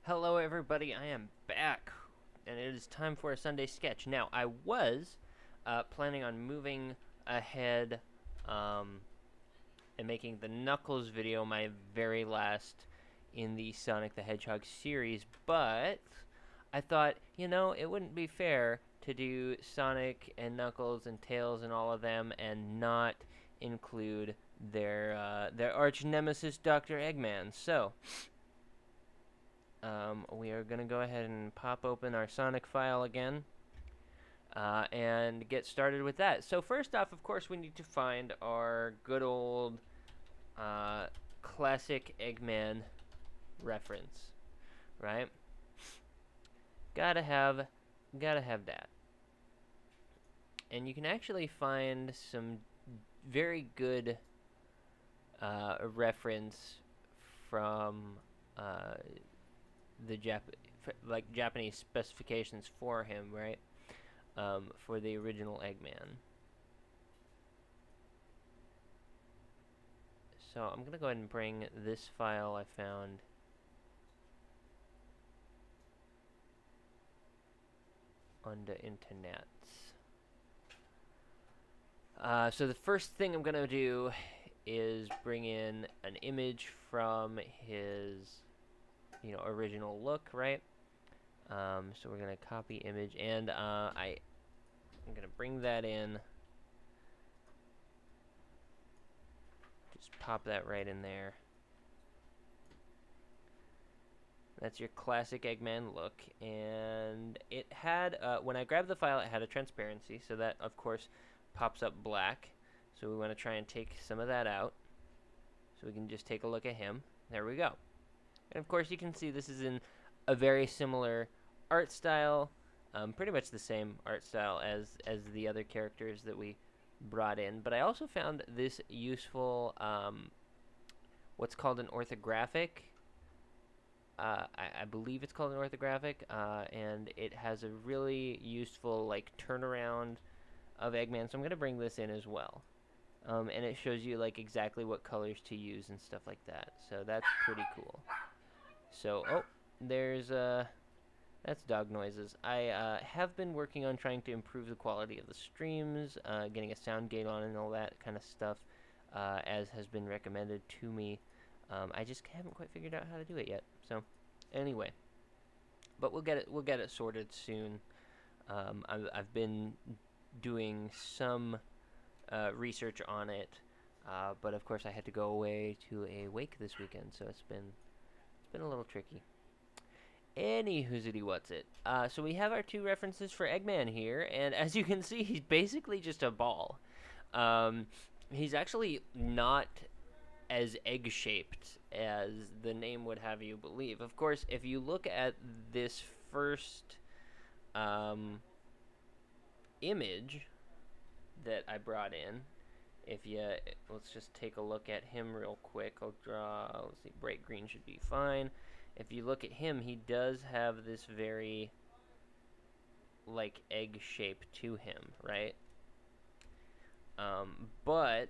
Hello everybody, I am back, and it is time for a Sunday sketch. Now, I was planning on moving ahead and making the Knuckles video my very last in the Sonic the Hedgehog series, but I thought, it wouldn't be fair to do Sonic and Knuckles and Tails and all of them and not include their arch nemesis, Dr. Eggman. So, we are going to go ahead and pop open our Sonic file again and get started with that. So first off, of course, we need to find our good old classic Eggman reference, right? Gotta have that. And you can actually find some very good reference from the Japanese specifications for him, right? For the original Eggman. So I'm gonna go ahead and bring this file I found on the internet. So the first thing I'm gonna do is bring in an image from his original look, right? So we're gonna copy image, and I'm gonna bring that in. Just pop that right in there. That's your classic Eggman look, and it had when I grabbed the file, it had a transparency, so that of course pops up black. So we want to try and take some of that out, so we can just take a look at him. There we go. And of course, you can see this is in a very similar art style, pretty much the same art style as the other characters that we brought in. But I also found this useful, what's called an orthographic. I believe it's called an orthographic, and it has a really useful turnaround of Eggman. So I'm going to bring this in as well. And it shows you exactly what colors to use and stuff like that. So that's pretty cool. So, there's, that's dog noises. I have been working on trying to improve the quality of the streams, getting a sound gate on and all that kind of stuff, as has been recommended to me. I just haven't quite figured out how to do it yet. So, anyway. But we'll get it sorted soon. I've been doing some research on it, but of course I had to go away to a wake this weekend, so it's been a little tricky. Any whoozity what's it. So we have our two references for Eggman here, and as you can see, he's basically just a ball. He's actually not as egg-shaped as the name would have you believe. Of course, if you look at this first image that I brought in, let's just take a look at him real quick. I'll draw, let's see, bright green should be fine. If you look at him, he does have this very egg shape to him, right? But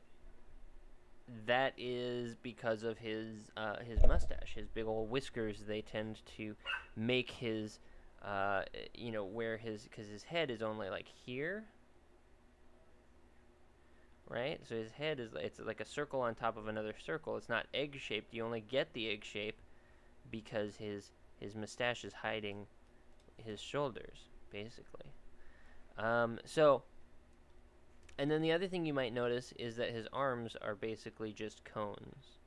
that is because of his mustache, his big old whiskers. They tend to make his because his head is only here, right? So his head it's like a circle on top of another circle. It's not egg shaped. You only get the egg shape because his mustache is hiding his shoulders, basically. So, and then the other thing you might notice is that his arms are basically just cones,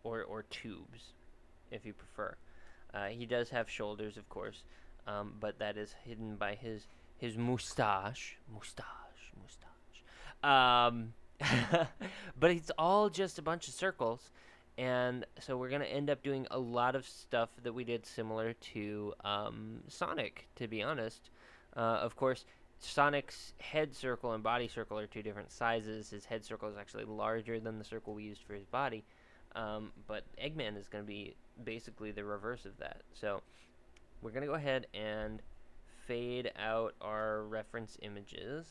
or tubes, if you prefer. He does have shoulders, of course, but that is hidden by his mustache. But it's all just a bunch of circles, and so we're gonna end up doing a lot of stuff that we did similar to Sonic, to be honest. Of course, Sonic's head circle and body circle are two different sizes. His head circle is actually larger than the circle we used for his body, but Eggman is going to be basically the reverse of that. So we're going to go ahead and fade out our reference images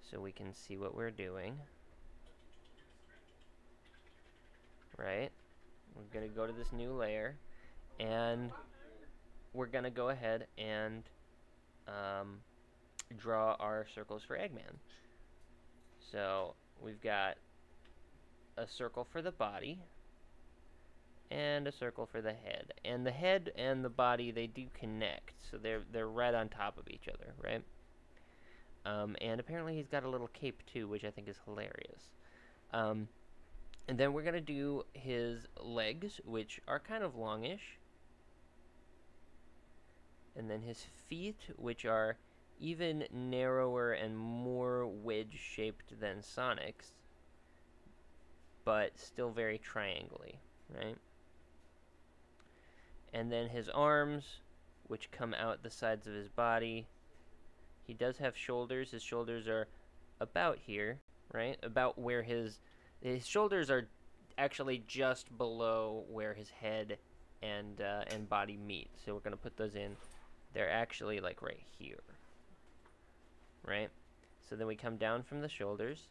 so we can see what we're doing. right? We're going to go to this new layer, and we're going to go ahead and draw our circles for Eggman. So we've got a circle for the body and a circle for the head. And the head and the body, they do connect, so they're right on top of each other, right? And apparently he's got a little cape too, which I think is hilarious. And then we're going to do his legs, which are kind of longish. And then his feet, which are even narrower and more wedge-shaped than Sonic's, but still very triangle-y, right? And then his arms, which come out the sides of his body. He does have shoulders. His shoulders are about here, right? About where his shoulders are actually just below where his head and body meet. So we're going to put those in. They're actually like right here, right? So then we come down from the shoulders,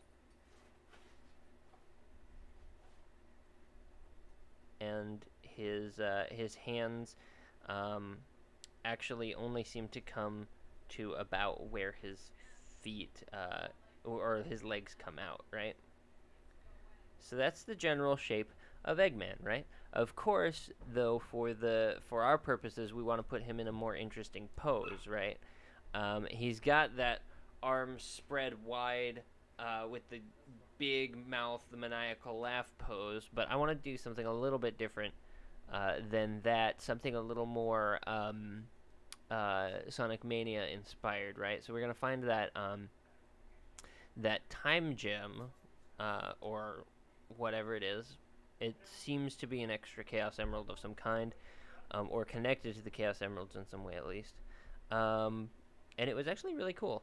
and his hands actually only seem to come to about where his feet or his legs come out, right? So that's the general shape of Eggman, right? Of course, though, for our purposes, we want to put him in a more interesting pose, right? He's got that arms spread wide with the big mouth, the maniacal laugh pose, but I want to do something a little bit different than that, something a little more Sonic Mania inspired, right? So we're going to find that that time gem or whatever it is. It seems to be an extra Chaos Emerald of some kind, or connected to the Chaos Emeralds in some way at least. And it was actually really cool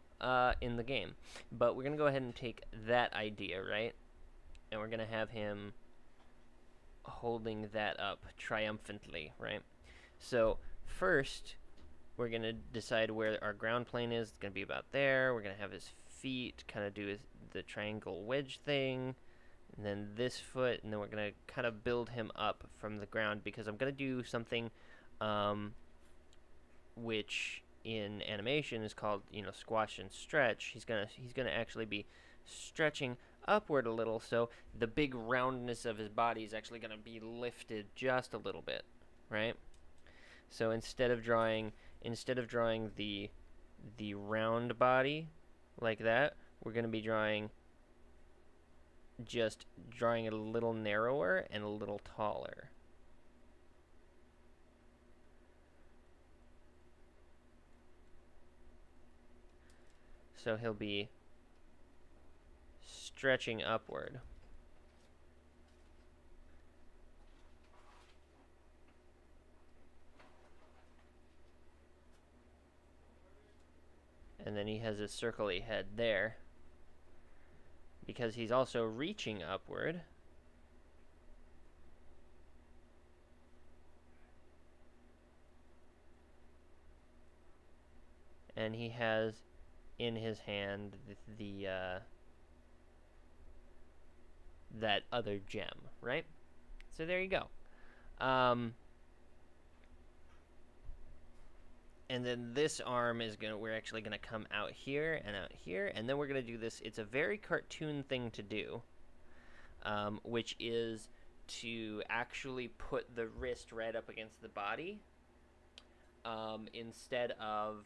in the game. But we're going to go ahead and take that idea, right? And we're going to have him holding that up triumphantly, right? So first, we're going to decide where our ground plane is. It's going to be about there. We're going to have his feet kind of do the triangle wedge thing. And then this foot, and then we're going to kind of build him up from the ground, because I'm going to do something which in animation is called, squash and stretch. He's going to actually be stretching upward a little, so the big roundness of his body is actually going to be lifted just a little bit, right? So instead of drawing the round body like that, we're going to be drawing it a little narrower and a little taller. So he'll be stretching upward. And then he has his circly head there, because he's also reaching upward. And he has in his hand that other gem, right? So there you go. And then this arm is we're actually gonna come out here, and then we're gonna do this. It's a very cartoon thing to do, which is to actually put the wrist right up against the body, instead of,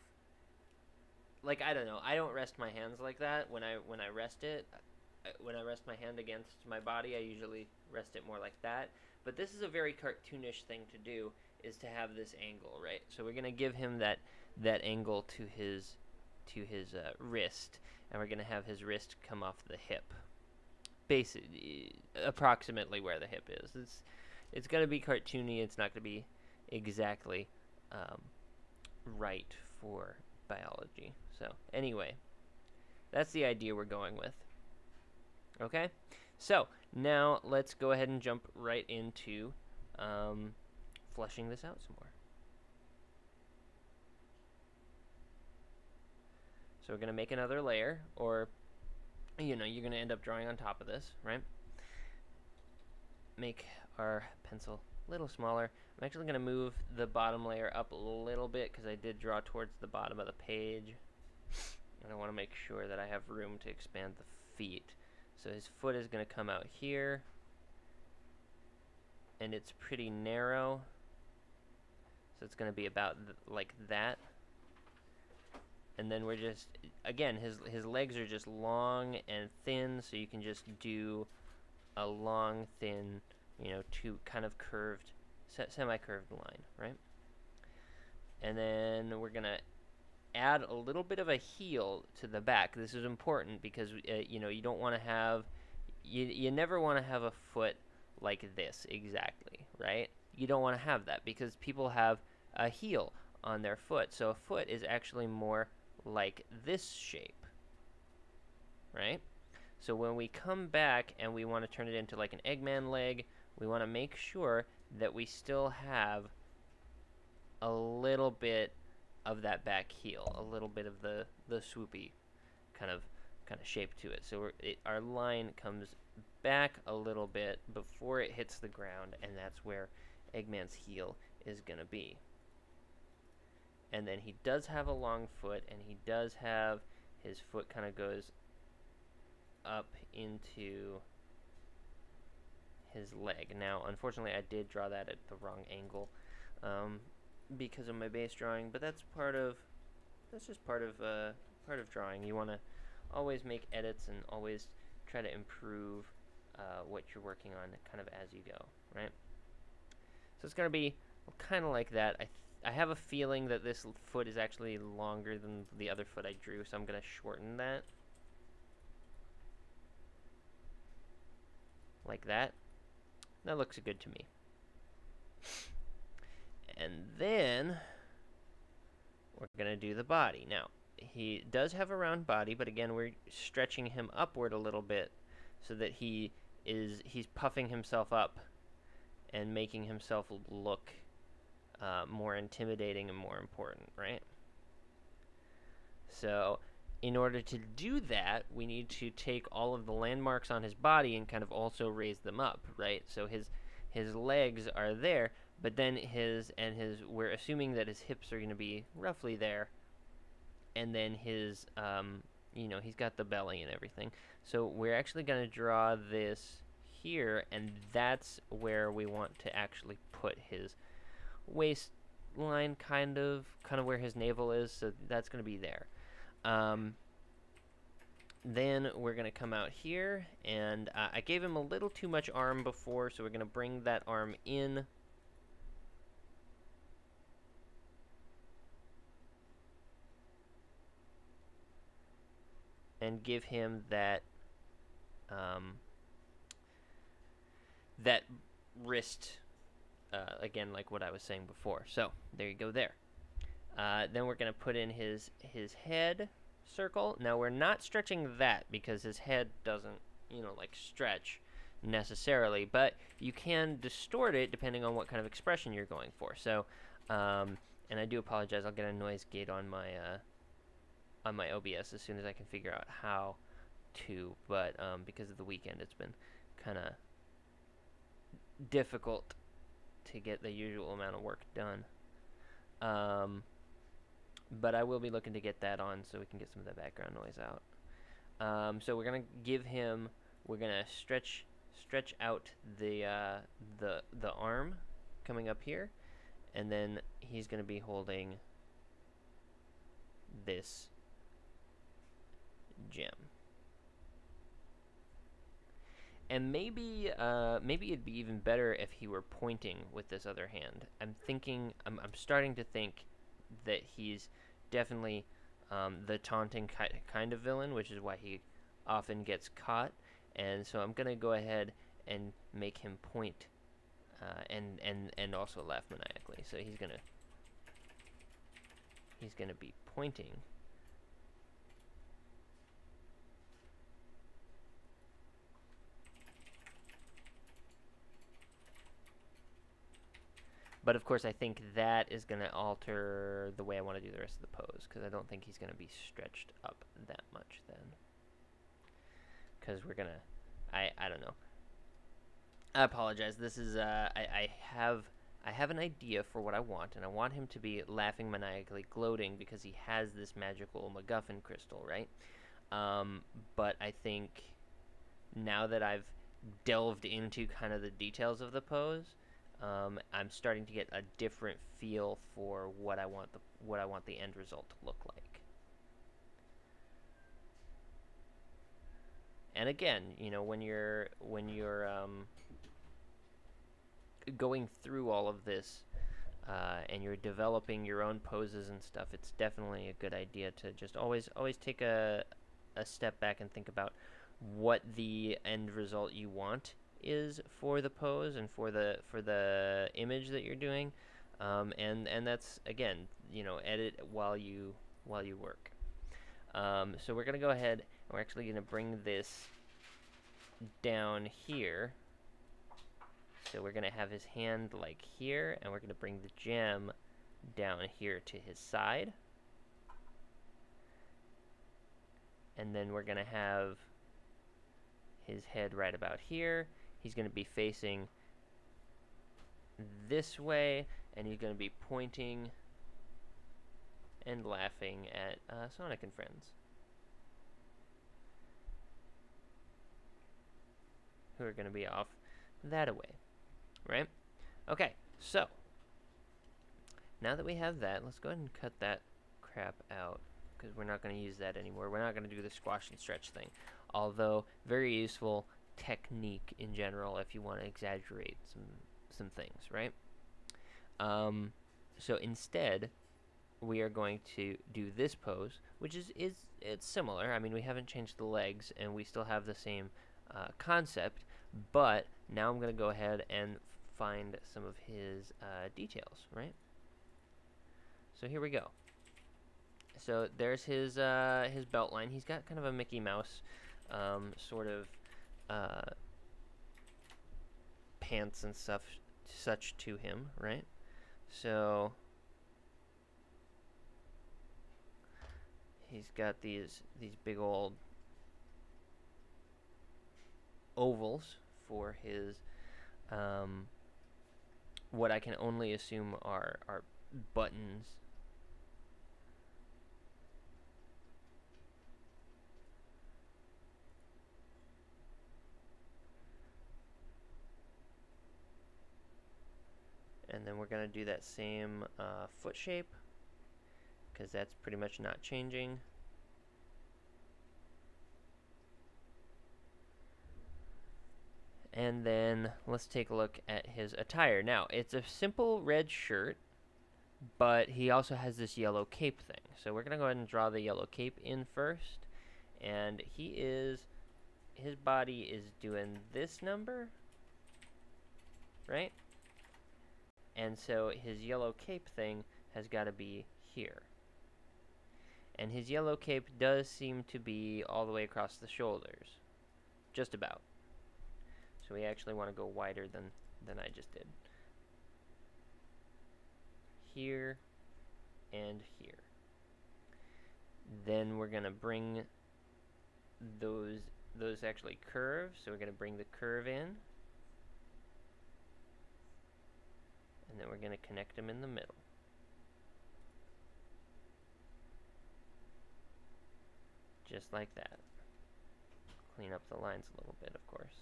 like, I don't know. I don't rest my hands like that when I rest it. When I rest my hand against my body, I usually rest it more like that. But this is a very cartoonish thing to do, is to have this angle, right? So we're gonna give him that angle to his wrist, and we're gonna have his wrist come off the hip, basically approximately where the hip is. It's gonna be cartoony. It's not gonna be exactly right for biology. So anyway, that's the idea we're going with. Okay, so now let's go ahead and jump right into fleshing this out some more. So we're going to make another layer, or, you're going to end up drawing on top of this, right? Make our pencil a little smaller. I'm actually going to move the bottom layer up a little bit because I did draw towards the bottom of the page. And I want to make sure that I have room to expand the feet. So his foot is going to come out here. And it's pretty narrow. So it's going to be about like that. And then we're just, again, his legs are just long and thin, so you can just do a long, thin, you know, two kind of curved, semi-curved line, right? And then we're going to add a little bit of a heel to the back. This is important because, you know, you don't want to have, you never want to have a foot like this exactly, right? You don't want to have that because people have a heel on their foot. So a foot is actually more like this shape, right? So when we come back and we want to turn it into like an Eggman leg, we want to make sure that we still have a little bit of that back heel, a little bit of the swoopy kind of shape to it. So our line comes back a little bit before it hits the ground, and that's where Eggman's heel is going to be. And then he does have a long foot, and he does have his foot kind of goes up into his leg. Now, unfortunately, I did draw that at the wrong angle because of my base drawing, but that's just part of drawing. You want to always make edits and always try to improve what you're working on kind of as you go, right? So it's going to be kind of like that. I have a feeling that this foot is actually longer than the other foot I drew, so I'm going to shorten that. Like that. That looks good to me. And then we're going to do the body. Now, he does have a round body, but again, we're stretching him upward a little bit so that he's puffing himself up and making himself look more intimidating and more important, right? So in order to do that, we need to take all of the landmarks on his body and kind of also raise them up, right? So his legs are there, but then we're assuming that his hips are going to be roughly there, and then his you know, he's got the belly and everything. So we're actually going to draw this here, and that's where we want to actually put his waistline, kind of where his navel is, so that's going to be there. Then we're going to come out here, and I gave him a little too much arm before, so we're going to bring that arm in. And give him that that wrist, again, like what I was saying before. So there you go there. Then we're going to put in his head circle. Now we're not stretching that because his head doesn't, you know, like stretch necessarily, but you can distort it depending on what kind of expression you're going for. So, and I do apologize, I'll get a noise gate on my OBS as soon as I can figure out how to, but because of the weekend, it's been kind of difficult to get the usual amount of work done. But I will be looking to get that on so we can get some of that background noise out. So we're gonna give him, we're gonna stretch out the arm coming up here, and then he's gonna be holding this gem. And maybe it'd be even better if he were pointing with this other hand. I'm starting to think that he's definitely the taunting kind of villain, which is why he often gets caught. And so I'm gonna go ahead and make him point and also laugh maniacally. So he's gonna be pointing. But of course, I think that is going to alter the way I want to do the rest of the pose, because I don't think he's going to be stretched up that much then. Because we're going to, I don't know. I apologize. This is I have an idea for what I want, and I want him to be laughing maniacally, gloating because he has this magical MacGuffin crystal, right? But I think now that I've delved into kind of the details of the pose, I'm starting to get a different feel for what I want the end result to look like. And again, you know, when you're going through all of this and you're developing your own poses and stuff, it's definitely a good idea to just always take a step back and think about what the end result you want is for the pose and for the image that you're doing, and that's, again, you know, edit while you work. So we're gonna go ahead and we're actually gonna bring this down here. So we're going to have his hand like here, and we're going to bring the gem down here to his side. And then we're going to have his head right about here. He's going to be facing this way, and he's going to be pointing and laughing at Sonic and Friends, who are going to be off that away. Right? Okay, so now that we have that, let's go ahead and cut that crap out, because we're not going to use that anymore. We're not going to do the squash and stretch thing, although very useful technique in general if you want to exaggerate some things, right? So instead, we are going to do this pose, which is it's similar. I mean, we haven't changed the legs, and we still have the same concept, but now I'm going to go ahead and find some of his details, right? So here we go. So there's his belt line. He's got kind of a Mickey Mouse sort of pants and stuff such to him, right? So he's got these big old ovals for his what I can only assume are buttons. And then we're going to do that same foot shape, because that's pretty much not changing. And then let's take a look at his attire. Now, it's a simple red shirt, but he also has this yellow cape thing. So we're going to go ahead and draw the yellow cape in first. And his body is doing this number, right? And so his yellow cape thing has got to be here. And his yellow cape does seem to be all the way across the shoulders. Just about. So we actually want to go wider than I just did. Here and here. Then we're going to bring those actually curve. So we're going to bring the curve in. And then we're going to connect them in the middle. Just like that. Clean up the lines a little bit, of course.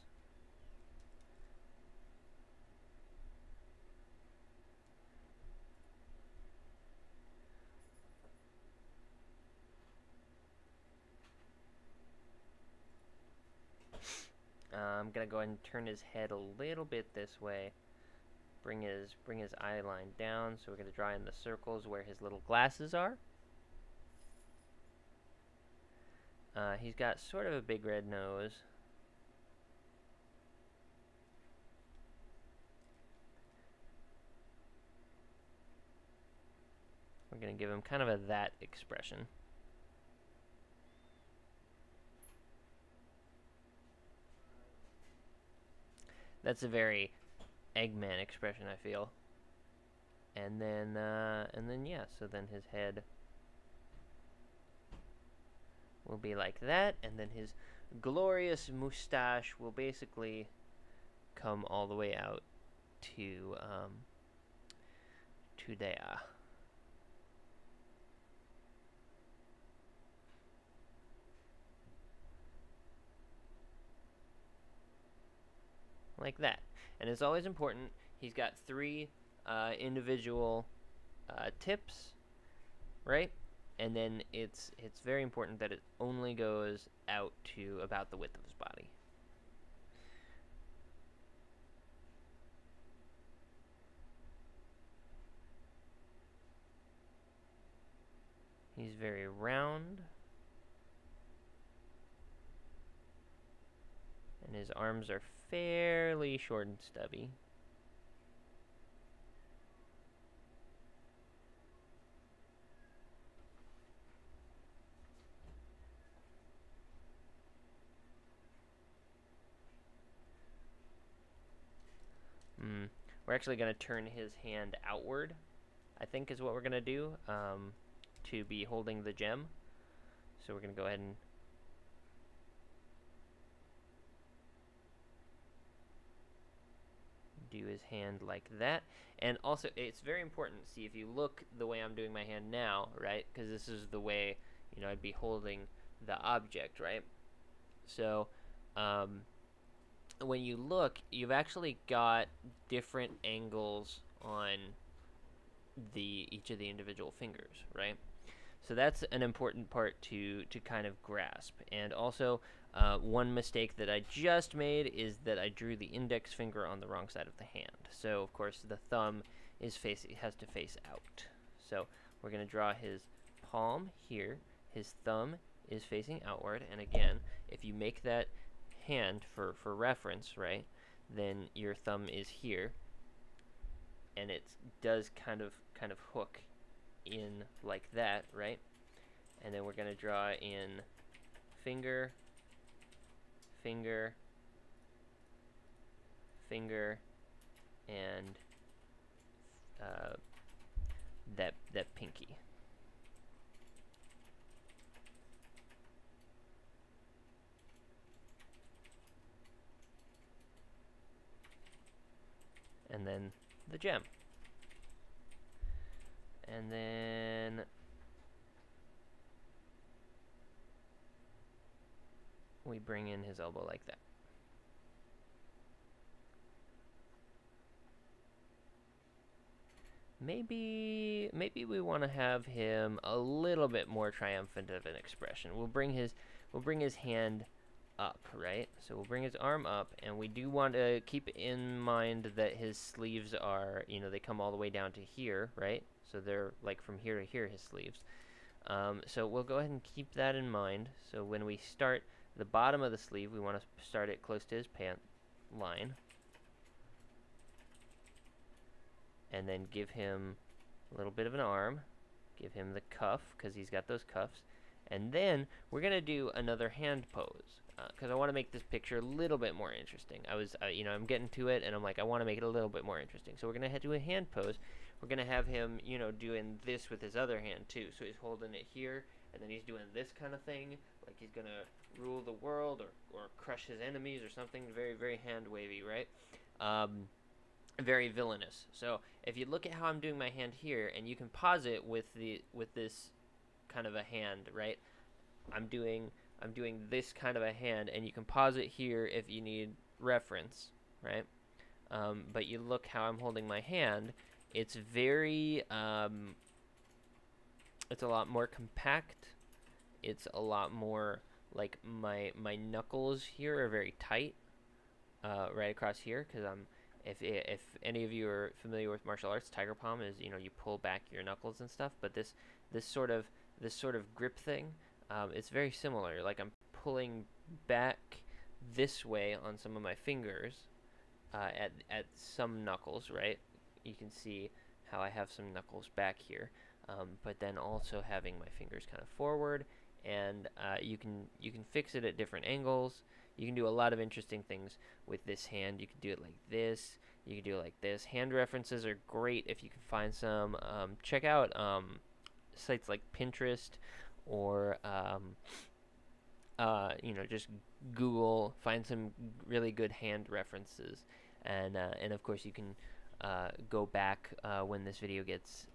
I'm gonna go ahead and turn his head a little bit this way. Bring his eye line down. So we're gonna draw in the circles where his little glasses are. He's got sort of a big red nose. We're gonna give him kind of a that expression. That's a very Eggman expression, I feel. And then yeah, so then his head will be like that, and then his glorious mustache will basically come all the way out to there. Like that. And it's always important, he's got 3 individual tips, right? And then it's very important that it only goes out to about the width of his body. He's very round. And his arms are fairly short and stubby. We're actually going to turn his hand outward, I think is what we're going to do, to be holding the gem. So we're going to go ahead and do his hand like that. And also, it's very important, see, if you look the way I'm doing my hand now, right, because this is the way, you know, I'd be holding the object, right? So, when you look, you've actually got different angles on each of the individual fingers, right? So that's an important part to kind of grasp. And also, one mistake that I just made is that I drew the index finger on the wrong side of the hand. So of course the thumb has to face out. So we're going to draw his palm here. His thumb is facing outward. And again, if you make that hand for reference, right, then your thumb is here, and it does kind of hook in like that, right? And then we're going to draw in finger, finger, finger, and that pinky. And then the gem. And then we bring in his elbow like that. Maybe we want to have him a little bit more triumphant of an expression. We'll bring his hand up, right? So we'll bring his arm up, and we do want to keep in mind that his sleeves are, you know, they come all the way down to here, right? So they're like from here to here, his sleeves. So we'll go ahead and keep that in mind. So when we start the bottom of the sleeve, we want to start it close to his pant line. And then give him a little bit of an arm. Give him the cuff, because he's got those cuffs. And then we're going to do another hand pose, because I want to make this picture a little bit more interesting. You know, I'm getting to it, and I'm like, I want to make it a little bit more interesting. So we're going to do a hand pose. We're going to have him, you know, doing this with his other hand, too. So he's holding it here, and then he's doing this kind of thing, like he's going to rule the world or crush his enemies or something. Very, very hand-wavy, right? Very villainous. So if you look at how I'm doing my hand here, and you can pause it with this kind of a hand, right? I'm doing this kind of a hand, and you can pause it here if you need reference, right? But you look how I'm holding my hand. It's very it's a lot more compact. It's a lot more like my knuckles here are very tight, right across here, because if any of you are familiar with martial arts, tiger palm is, you know, you pull back your knuckles and stuff. But this sort of grip thing, it's very similar. Like I'm pulling back this way on some of my fingers at some knuckles, right? You can see how I have some knuckles back here, but then also having my fingers kind of forward, and you can fix it at different angles. You can do a lot of interesting things with this hand. You can do it like this. You can do it like this. Hand references are great if you can find some. Check out sites like Pinterest, or you know, just Google, find some really good hand references. And of course you can go back when this video gets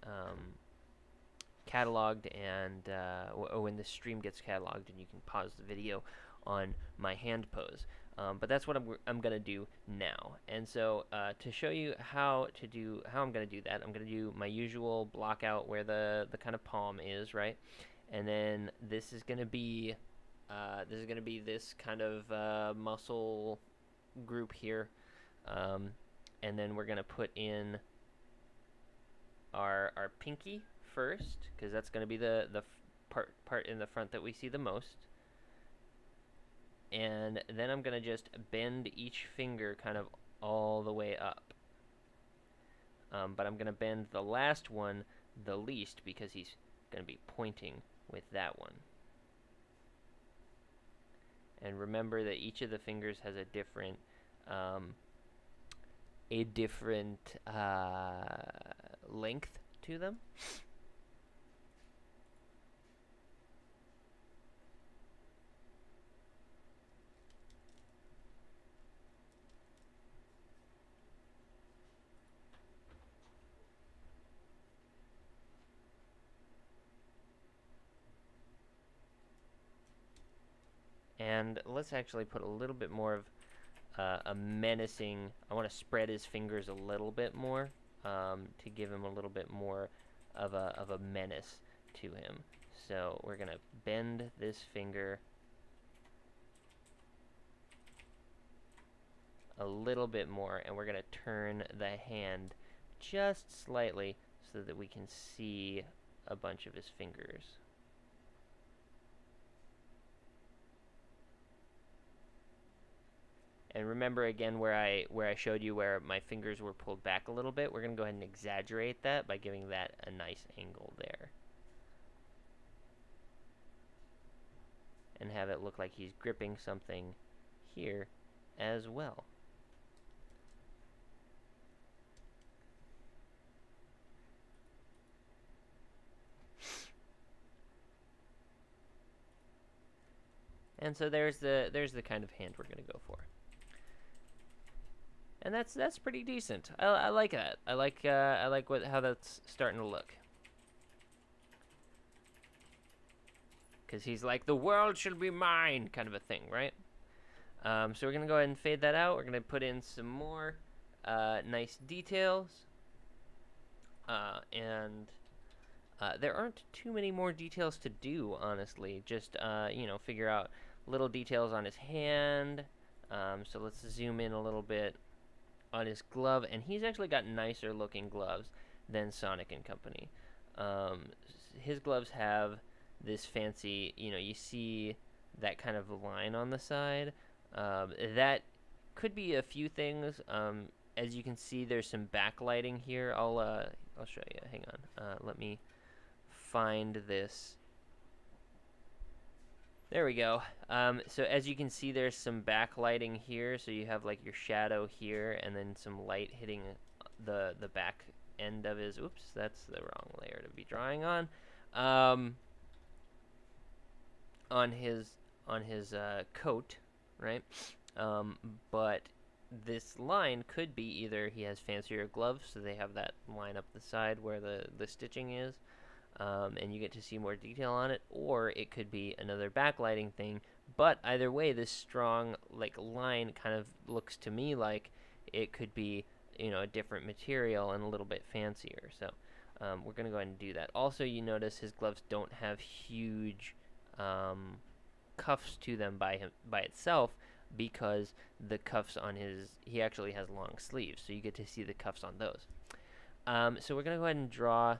cataloged, and or when this stream gets cataloged, and you can pause the video on my hand pose. But that's what I'm gonna do now. And so to show you how I'm gonna do that, I'm gonna do my usual block out where the kind of palm is, right? And then this is gonna be this kind of muscle group here, and then we're gonna put in our pinky first, because that's gonna be the part in the front that we see the most. And then I'm gonna just bend each finger kind of all the way up. But I'm gonna bend the last one the least, because he's gonna be pointing with that one. And remember that each of the fingers has a different length to them. And let's actually put a little bit more of a menacing. I want to spread his fingers a little bit more to give him a little bit more of a menace to him. So we're gonna bend this finger a little bit more, and we're gonna turn the hand just slightly so that we can see a bunch of his fingers. And remember again where I showed you where my fingers were pulled back a little bit. We're going to go ahead and exaggerate that by giving that a nice angle there. And have it look like he's gripping something here as well. And so there's the kind of hand we're going to go for. And that's pretty decent. I like that. I like how that's starting to look. Because he's like, the world should be mine, kind of a thing, right? So we're gonna go ahead and fade that out. We're gonna put in some more nice details, and there aren't too many more details to do, honestly. Just you know, figure out little details on his hand. So let's zoom in a little bit on his glove, and he's actually got nicer looking gloves than Sonic and Company. His gloves have this fancy, you know, you see that kind of line on the side. That could be a few things. As you can see, there's some backlighting here. I'll show you. Hang on. Let me find this. There we go. So as you can see, there's some backlighting here. So you have like your shadow here, and then some light hitting the back end of his. Oops, that's the wrong layer to be drawing on. On his coat, right? But this line could be either he has fancier gloves, so they have that line up the side where the stitching is. And you get to see more detail on it, or it could be another backlighting thing. But either way, this strong like line kind of looks to me like it could be, you know, a different material and a little bit fancier. So we're gonna go ahead and do that. Also, you notice his gloves don't have huge cuffs to them by itself, because the cuffs on he actually has long sleeves, so you get to see the cuffs on those. So we're gonna go ahead and draw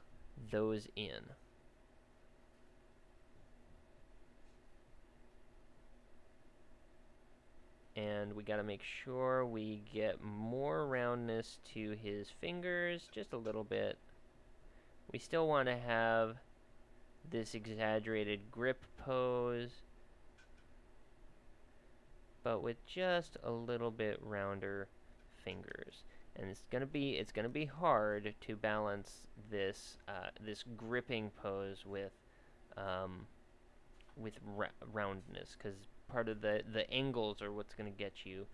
those in. And we got to make sure we get more roundness to his fingers, just a little bit. We still want to have this exaggerated grip pose, but with just a little bit rounder fingers. And it's gonna be hard to balance this this gripping pose with roundness, because part of the angles are what's gonna get you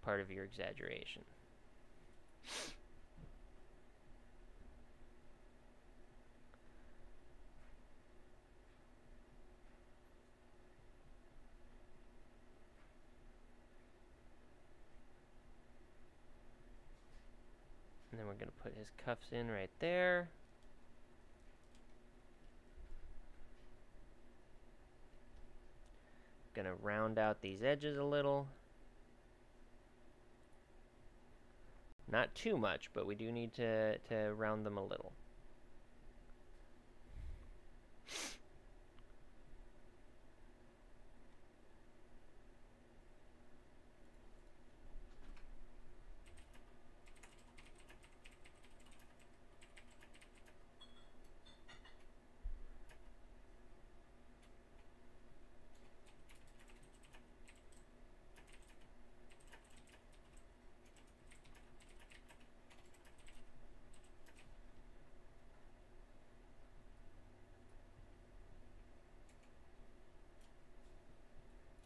part of your exaggeration. And then we're going to put his cuffs in right there. Going to round out these edges a little. Not too much, but we do need to round them a little.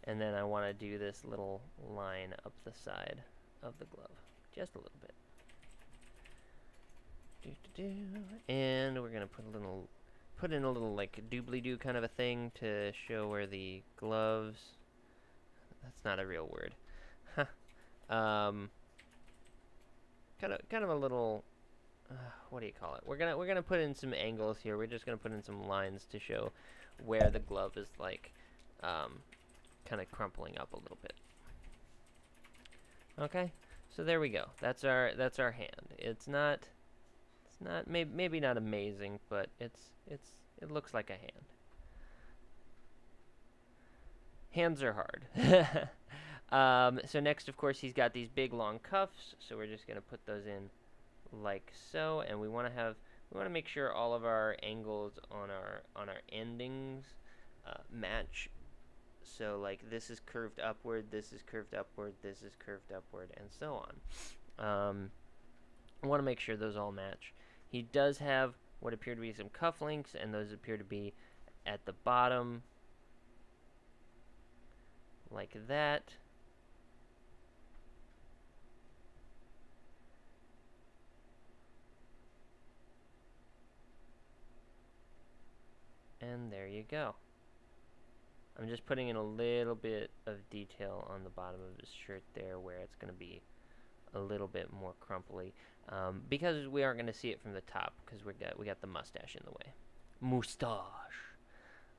And then I want to do this little line up the side of the glove. Just a little bit. And we're going to put in a little like doobly-doo kind of a thing to show where the gloves... That's not a real word. Huh. Kind of a little... what do you call it? We're gonna put in some angles here. We're just gonna put in some lines to show where the glove is like... kind of crumpling up a little bit. Okay, so there we go. That's our hand. It's not maybe not amazing, but it looks like a hand. Hands are hard. So next, of course, he's got these big long cuffs. So we're just gonna put those in like so, and we want to make sure all of our angles on our endings match. So like this is curved upward, this is curved upward, this is curved upward, and so on. I want to make sure those all match. He does have what appear to be some cufflinks, and those appear to be at the bottom, like that. And there you go. I'm just putting in a little bit of detail on the bottom of his shirt there where it's going to be a little bit more crumply, because we aren't going to see it from the top because we got the mustache in the way. Mustache.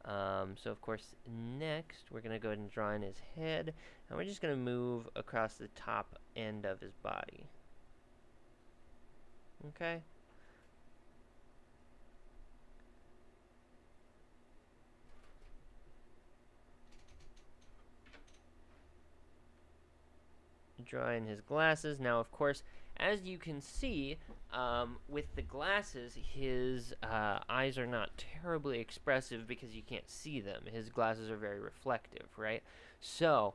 So of course next we're going to go ahead and draw in his head, and we're just going to move across the top end of his body. Okay. Draw in his glasses. Now, of course, as you can see, with the glasses, his eyes are not terribly expressive because you can't see them. His glasses are very reflective, right? So,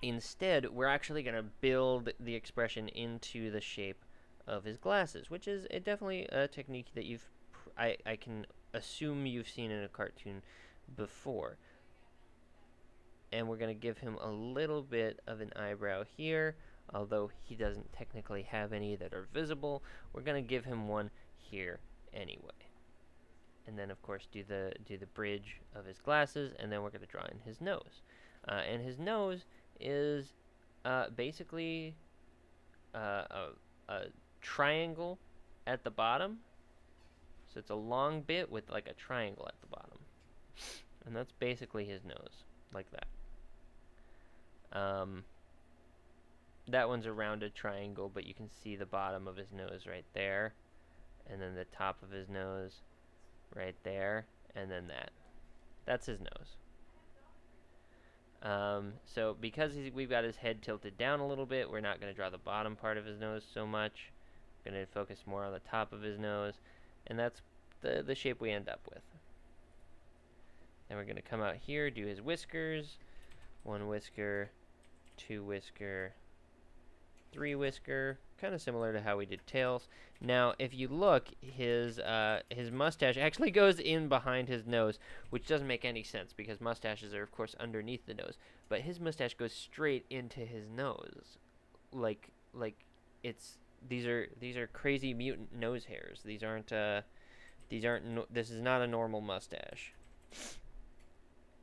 instead, we're actually going to build the expression into the shape of his glasses, which is definitely a technique that I can assume you've seen in a cartoon before. And we're going to give him a little bit of an eyebrow here, although he doesn't technically have any that are visible. We're going to give him one here anyway. And then, of course, do the bridge of his glasses, and then we're going to draw in his nose. And his nose is basically a triangle at the bottom. So it's a long bit with like a triangle at the bottom. And that's basically his nose, like that. That one's a rounded triangle, but you can see the bottom of his nose right there, and then the top of his nose right there, and then that's his nose. So because we've got his head tilted down a little bit, we're not going to draw the bottom part of his nose so much. We're going to focus more on the top of his nose, and that's the shape we end up with. Then we're going to come out here, do his whiskers. 1 whisker, 2 whisker, 3 whisker, kind of similar to how we did tails. Now, if you look, his mustache actually goes in behind his nose, which doesn't make any sense because mustaches are, of course, underneath the nose. But his mustache goes straight into his nose, like it's these are crazy mutant nose hairs. These aren't this is not a normal mustache.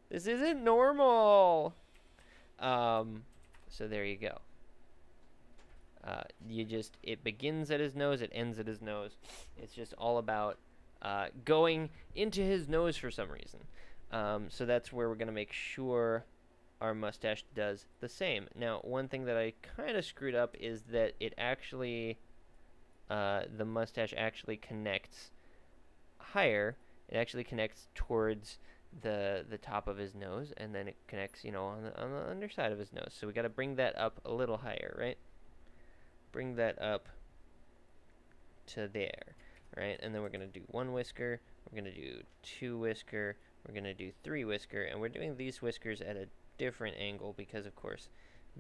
This isn't normal. So there you go. It begins at his nose, it ends at his nose. It's just all about going into his nose for some reason. So that's where we're going to make sure our mustache does the same. Now, one thing that I kind of screwed up is that it actually, the mustache actually connects higher. It actually connects towards the top of his nose, and then it connects, on the underside of his nose. So we got to bring that up a little higher, right? Bring that up to there, right? And then we're going to do 1 whisker, we're going to do 2 whisker, we're going to do 3 whisker, and we're doing these whiskers at a different angle because, of course,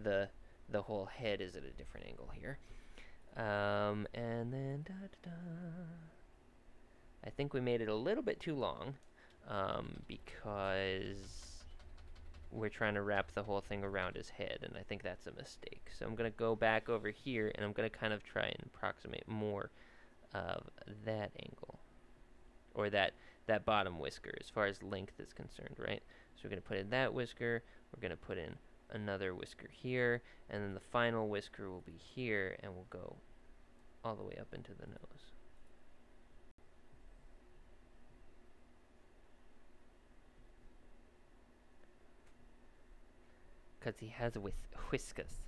the whole head is at a different angle here. And then I think we made it a little bit too long because we're trying to wrap the whole thing around his head, and I think that's a mistake. So I'm going to go back over here, and I'm going to kind of try and approximate more of that angle, or that bottom whisker as far as length is concerned, right? So we're going to put in that whisker, we're going to put in another whisker here, and then the final whisker will be here, and we'll go all the way up into the nose. Because he has whiskers.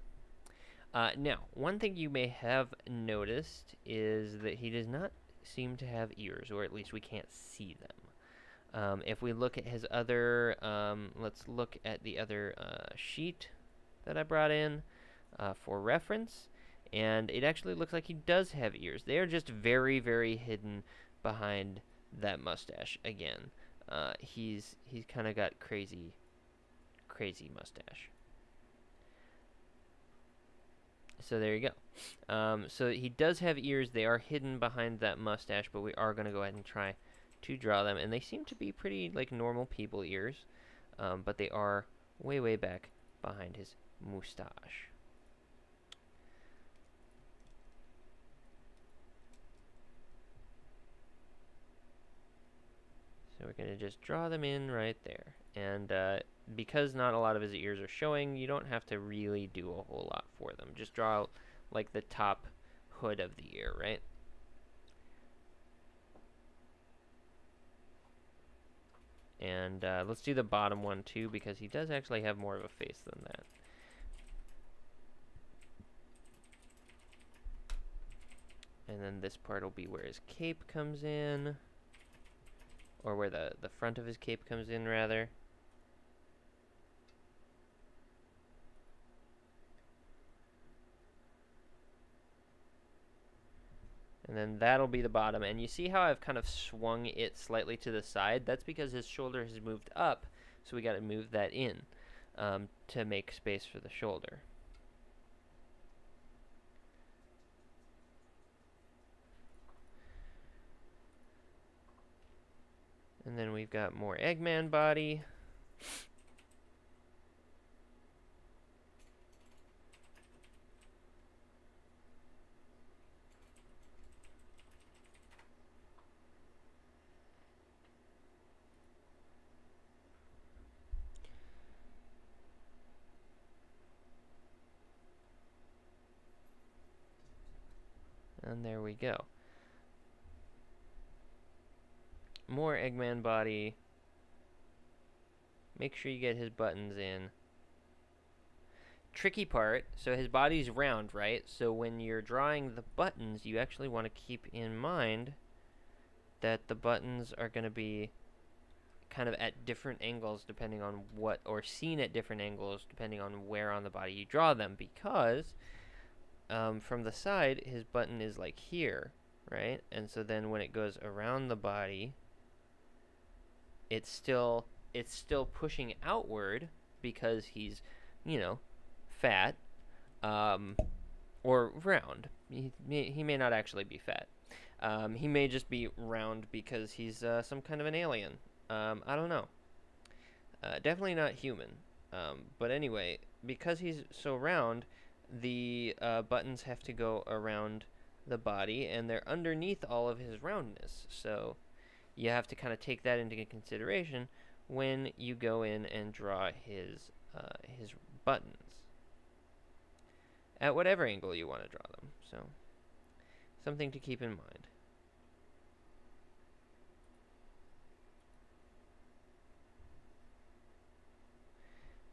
Now, one thing you may have noticed is that he does not seem to have ears, or at least we can't see them. If we look at his other, let's look at the other sheet that I brought in for reference, and it actually looks like he does have ears. They are just very, very hidden behind that mustache again. He's kind of got crazy mustache. So there you go. So he does have ears. They are hidden behind that mustache, but we are going to go ahead and try to draw them. And they seem to be pretty like normal people ears, but they are way, way back behind his mustache. So we're going to just draw them in right there. And because not a lot of his ears are showing, you don't have to really do a whole lot for them. Just draw like the top hood of the ear, right? And let's do the bottom one too, because he does actually have more of a face than that. And then this part will be where his cape comes in, or where the front of his cape comes in, rather. And then that'll be the bottom. And you see how I've kind of swung it slightly to the side? That's because his shoulder has moved up, so we got to move that in to make space for the shoulder. And then we've got more Eggman body. And there we go. More Eggman body. Make sure you get his buttons in. Tricky part, so his body's round, right? So when you're drawing the buttons, you actually want to keep in mind that the buttons are going to be kind of at different angles depending on what, or seen at different angles depending on where on the body you draw them, because from the side, his button is like here, right? And so then when it goes around the body, it's still pushing outward because he's, fat, or round. He may not actually be fat. He may just be round because he's some kind of an alien. I don't know. Definitely not human. But anyway, because he's so round, the buttons have to go around the body, and they're underneath all of his roundness. So you have to kind of take that into consideration when you go in and draw his buttons at whatever angle you want to draw them. So something to keep in mind.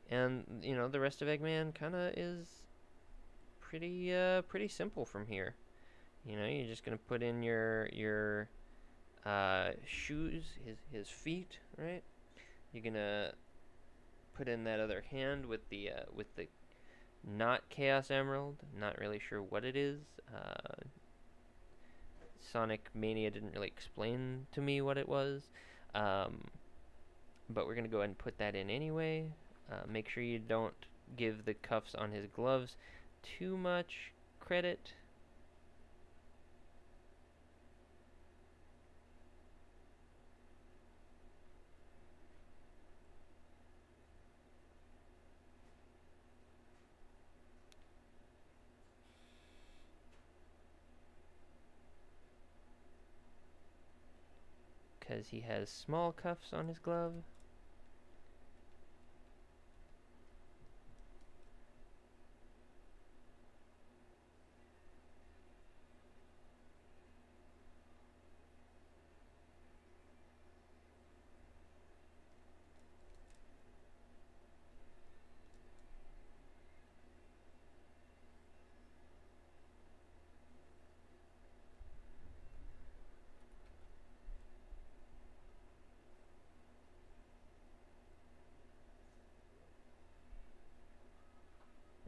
And you know, the rest of Eggman kind of is pretty simple from here. You know, you're just gonna put in your shoes, his feet, right? You're gonna put in that other hand with the not Chaos Emerald. Not really sure what it is. Sonic Mania didn't really explain to me what it was, but we're gonna go ahead and put that in anyway. Make sure you don't give the cuffs on his gloves too much credit. Because he has small cuffs on his glove.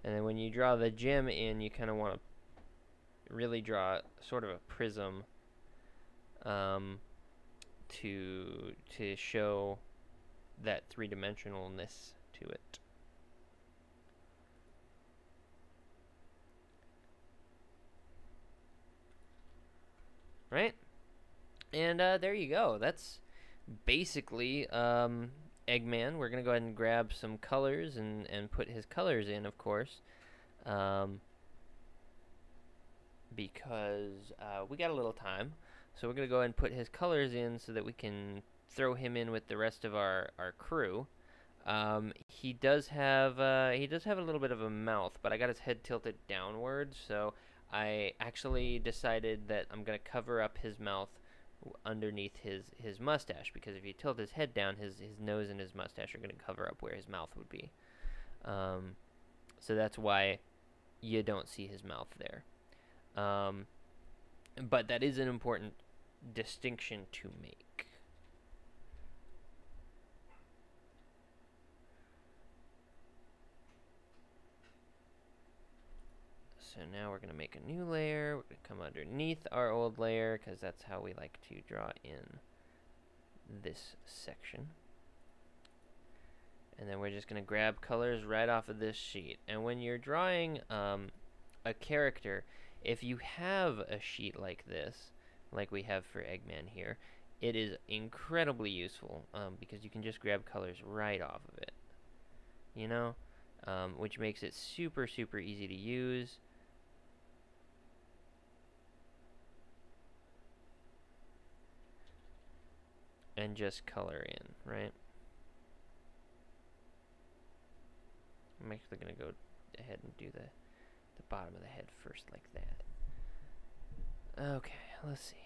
And then when you draw the gem in, you kind of want to really draw sort of a prism to show that three-dimensionalness to it. Right? And there you go. That's basically Eggman. We're going to go ahead and grab some colors and put his colors in, of course. Because we got a little time. So we're going to go ahead and put his colors in so that we can throw him in with the rest of our crew. He does have a little bit of a mouth, but I got his head tilted downwards, so I actually decided that I'm going to cover up his mouth underneath his mustache, because if you tilt his head down, his nose and his mustache are going to cover up where his mouth would be. So that's why you don't see his mouth there. But that is an important distinction to make. So now we're going to make a new layer. We're going to come underneath our old layer, because that's how we like to draw in this section. And then we're just going to grab colors right off of this sheet. And when you're drawing a character, if you have a sheet like this, like we have for Eggman here, it is incredibly useful, because you can just grab colors right off of it, you know, which makes it super easy to use. And just color in, right? I'm actually going to go ahead and do the bottom of the head first, like that. Okay, let's see.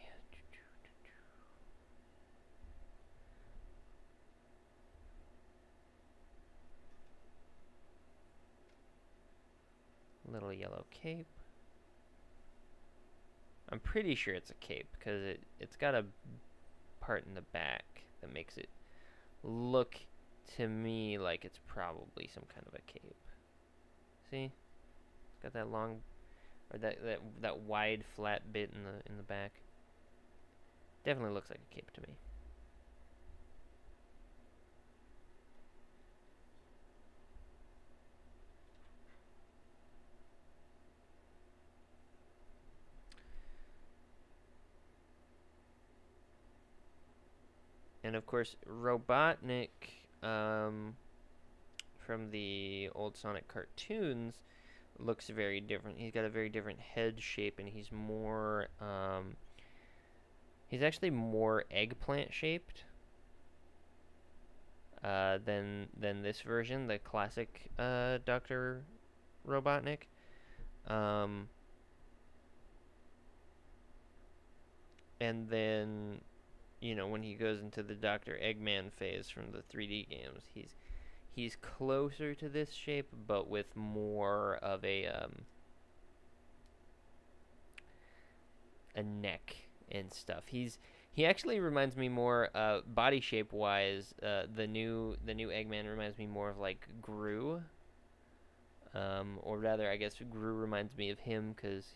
Little yellow cape. I'm pretty sure it's a cape, because it's got a part in the back that makes it look to me like it's probably some kind of a cape. See? It's got that long, or that wide flat bit in the back. Definitely looks like a cape to me. And of course, Robotnik, from the old Sonic cartoons, looks very different. He's got a very different head shape, and he's more, he's actually more eggplant shaped than this version, the classic Dr. Robotnik. Um, and then, you know, when he goes into the Dr. Eggman phase from the 3D games, he's closer to this shape, but with more of a neck and stuff. He actually reminds me more body shape wise. The new Eggman reminds me more of like Gru, or rather, I guess Gru reminds me of him because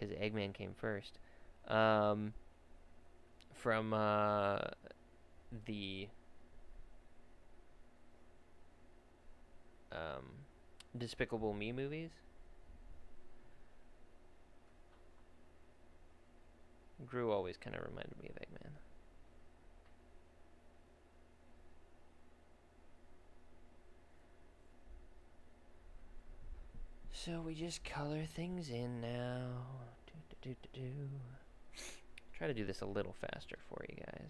Eggman came first. Um, from the um, Despicable Me movies. Gru always kind of reminded me of Eggman. So we just color things in now. Try to do this a little faster for you guys.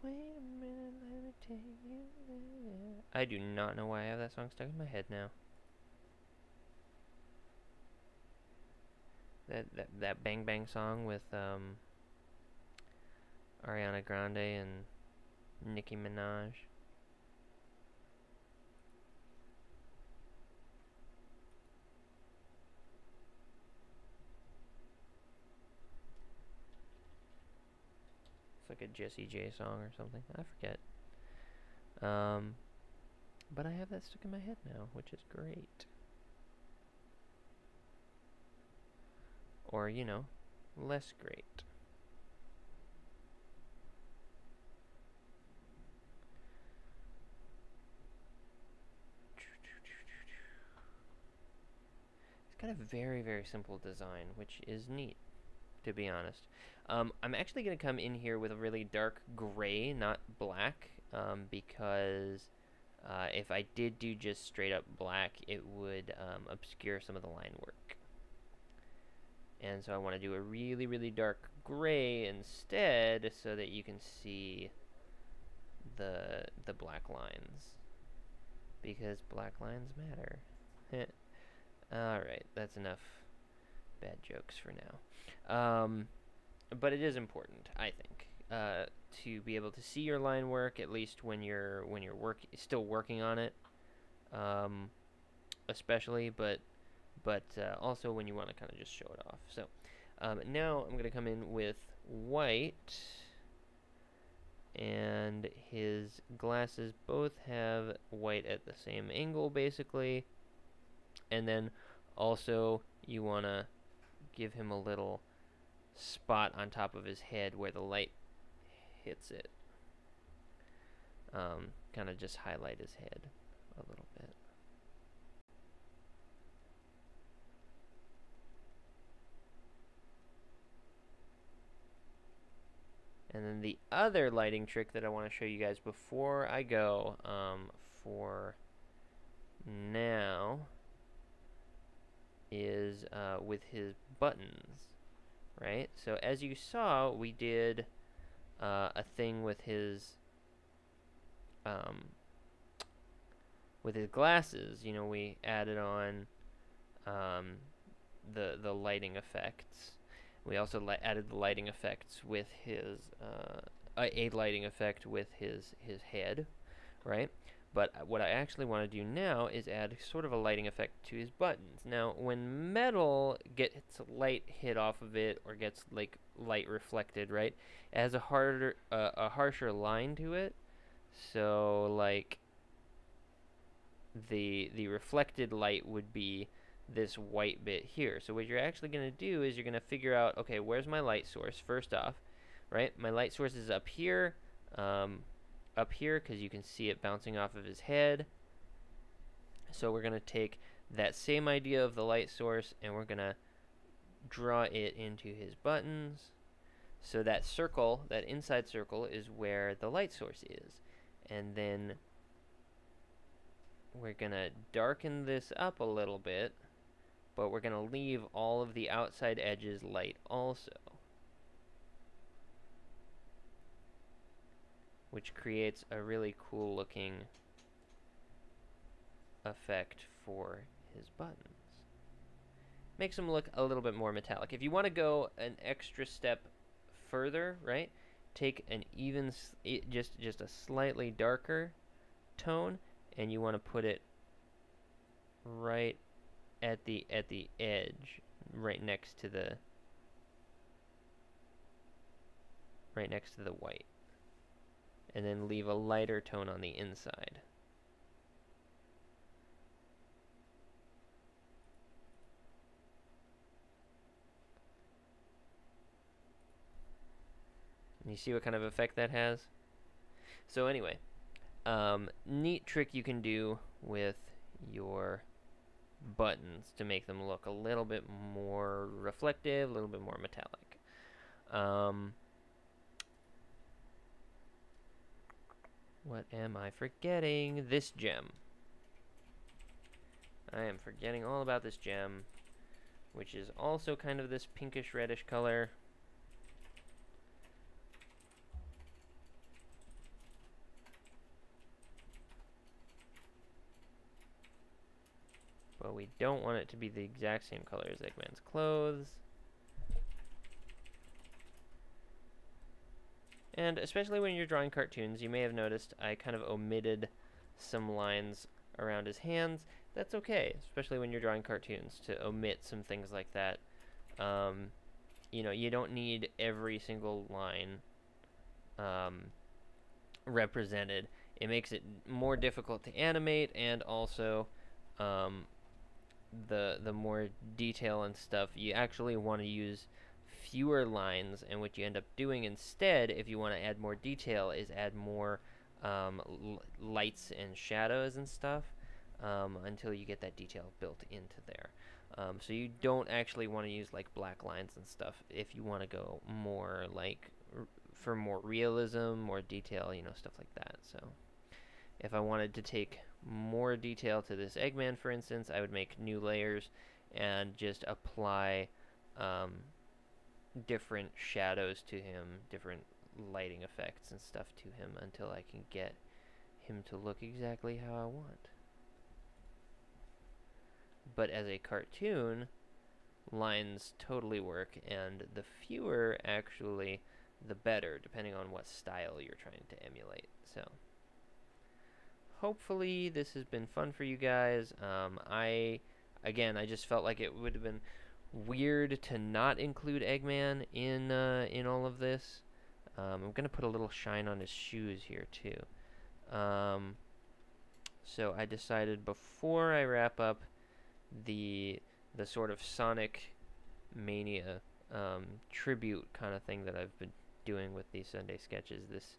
Wait a minute, let me take you there. I do not know why I have that song stuck in my head now. That Bang Bang song with Ariana Grande and Nicki Minaj. It's like a Jessie J song or something. I forget. But I have that stuck in my head now, which is great. Or, you know, less great. It's got a very, very simple design, which is neat, to be honest. I'm actually going to come in here with a really dark gray, not black, because if I did do just straight up black, it would obscure some of the line work. And so I want to do a really, really dark gray instead so that you can see the black lines. Because black lines matter. Alright, that's enough bad jokes for now. But it is important, I think, to be able to see your line work, at least when you're still working on it, especially, but also when you want to kind of just show it off. So now I'm going to come in with white, and his glasses both have white at the same angle, basically. And then also you want to give him a little spot on top of his head where the light hits it. Kind of just highlight his head a little bit. And then the other lighting trick that I want to show you guys before I go for now is with his buttons, right? So as you saw, we did a thing with his glasses. You know, we added on the lighting effects. We also added the lighting effects with his a lighting effect with his head, right? But what I actually want to do now is add sort of a lighting effect to his buttons. Now, when metal gets light hit off of it or gets like light reflected, right, it has a harsher line to it. So like the reflected light would be this white bit here. So what you're actually going to do is you're going to figure out, okay, where's my light source first off, right? My light source is up here. up here because you can see it bouncing off of his head. So we're going to take that same idea of the light source and we're going to draw it into his buttons. So that circle, that inside circle, is where the light source is. And then we're going to darken this up a little bit, but we're going to leave all of the outside edges light also, which creates a really cool looking effect for his buttons. Makes them look a little bit more metallic. If you want to go an extra step further, right, take an even, just a slightly darker tone, and you want to put it right at the edge, right next to the white, and then leave a lighter tone on the inside. And you see what kind of effect that has? So anyway, neat trick you can do with your buttons to make them look a little bit more reflective, a little bit more metallic. What am I forgetting? This gem. I am forgetting all about this gem, which is also kind of this pinkish reddish color. But we don't want it to be the exact same color as Eggman's clothes. And especially when you're drawing cartoons, you may have noticed I kind of omitted some lines around his hands. That's okay, especially when you're drawing cartoons, to omit some things like that. You know, you don't need every single line represented. It makes it more difficult to animate, and also the more detail and stuff, you actually want to use fewer lines, and what you end up doing instead, if you want to add more detail, is add more lights and shadows and stuff until you get that detail built into there. So you don't actually want to use like black lines and stuff if you want to go more like for more realism, more detail, you know, stuff like that. So if I wanted to take more detail to this Eggman, for instance, I would make new layers and just apply different shadows to him, different lighting effects and stuff to him until I can get him to look exactly how I want. But as a cartoon, lines totally work, and the fewer actually, the better, depending on what style you're trying to emulate. So hopefully this has been fun for you guys. I just felt like it would have been weird to not include Eggman in all of this. I'm gonna put a little shine on his shoes here too. So I decided before I wrap up the sort of Sonic Mania tribute kind of thing that I've been doing with these Sunday sketches this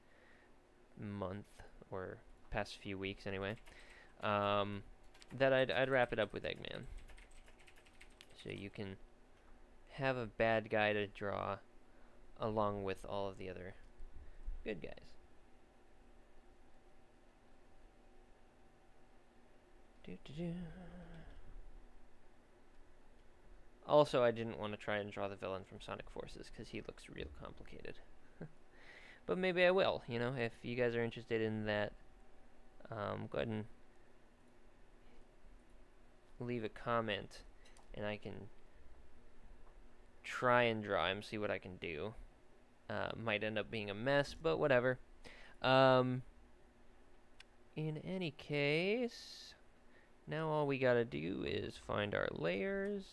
month, or past few weeks anyway, that I'd wrap it up with Eggman. So you can have a bad guy to draw along with all of the other good guys. Also, I didn't want to try and draw the villain from Sonic Forces because he looks real complicated. But maybe I will, you know, if you guys are interested in that. Go ahead and leave a comment, and I can try and draw him, see what I can do. Might end up being a mess, but whatever. In any case, now all we gotta do is find our layers,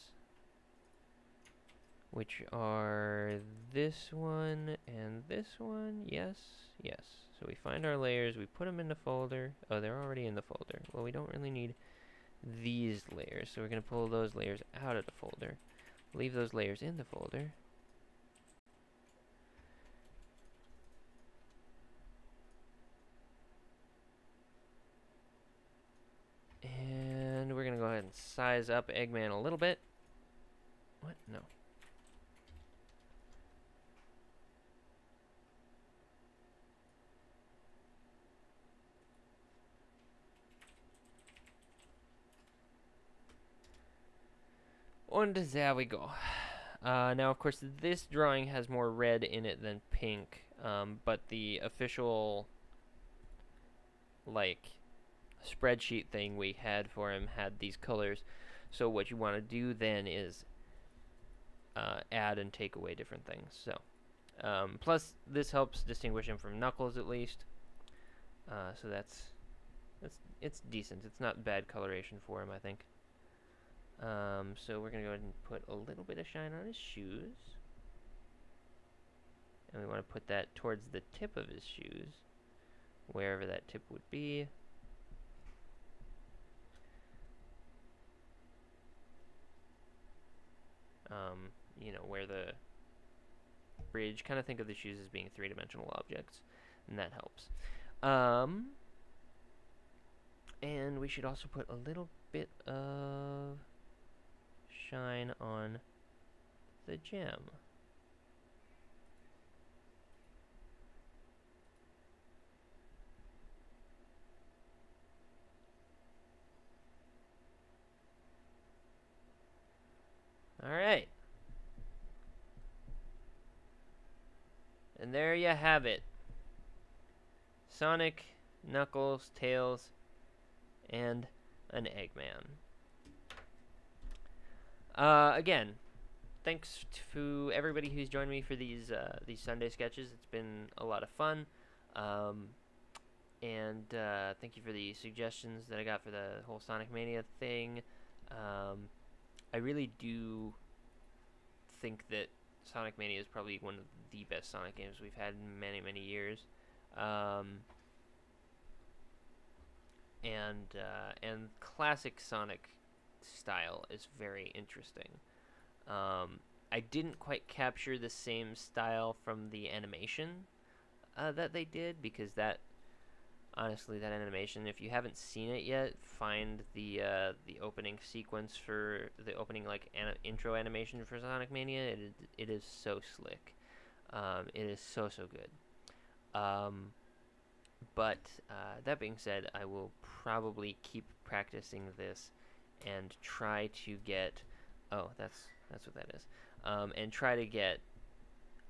which are this one and this one. Yes, yes. So we find our layers, we put them in the folder. Oh, they're already in the folder. Well, we don't really need these layers, so we're going to pull those layers out of the folder. Leave those layers in the folder. ahead and size up Eggman a little bit. What? No. And there we go. Now, of course, this drawing has more red in it than pink, but the official, like, spreadsheet thing we had for him had these colors. So what you want to do then is add and take away different things. So, plus this helps distinguish him from Knuckles at least. So it's decent. It's not bad coloration for him, I think. So we're gonna go ahead and put a little bit of shine on his shoes, and we want to put that towards the tip of his shoes, wherever that tip would be. You know, where the bridge, kind of think of the shoes as being three-dimensional objects, and that helps. And we should also put a little bit of shine on the gem. Alright. And there you have it. Sonic, Knuckles, Tails, and an Eggman. Again, thanks to everybody who's joined me for these Sunday sketches. It's been a lot of fun. And thank you for the suggestions that I got for the whole Sonic Mania thing. I really do think that Sonic Mania is probably one of the best Sonic games we've had in many, many years. And classic Sonic style is very interesting. I didn't quite capture the same style from the animation that they did, because honestly, that animation, if you haven't seen it yet, find the opening sequence for the opening intro animation for Sonic Mania. It is so slick. It is so good. But that being said, I will probably keep practicing this and try to get. Oh, that's what that is. And try to get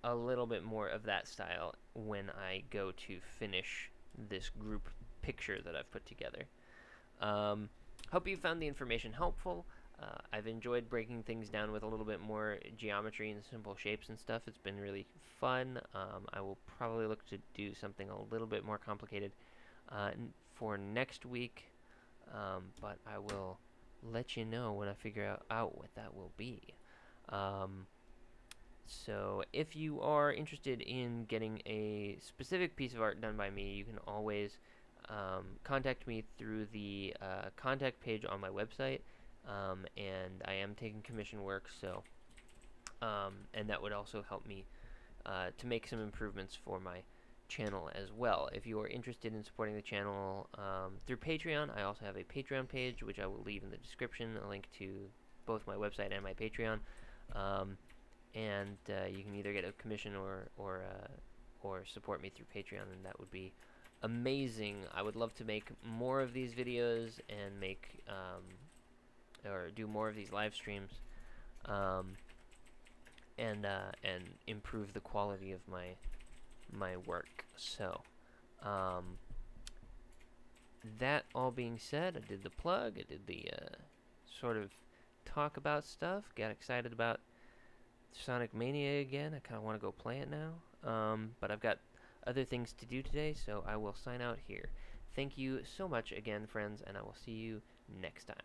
a little bit more of that style when I go to finish this group picture that I've put together. Hope you found the information helpful. I've enjoyed breaking things down with a little bit more geometry and simple shapes and stuff. It's been really fun. I will probably look to do something a little bit more complicated for next week, but I will let you know when I figure out what that will be. So if you are interested in getting a specific piece of art done by me, you can always contact me through the contact page on my website, and I am taking commission work, so and that would also help me to make some improvements for my channel as well. If you are interested in supporting the channel through Patreon, I also have a Patreon page, which I will leave in the description, a link to both my website and my Patreon. And you can either get a commission or support me through Patreon, and that would be amazing. I would love to make more of these videos and make or do more of these live streams, and improve the quality of my work. So that all being said, I did the plug, I did the sort of talk about stuff, got excited about Sonic Mania again. I kind of want to go play it now, but I've got other things to do today, so I will sign out here. Thank you so much again, friends, and I will see you next time.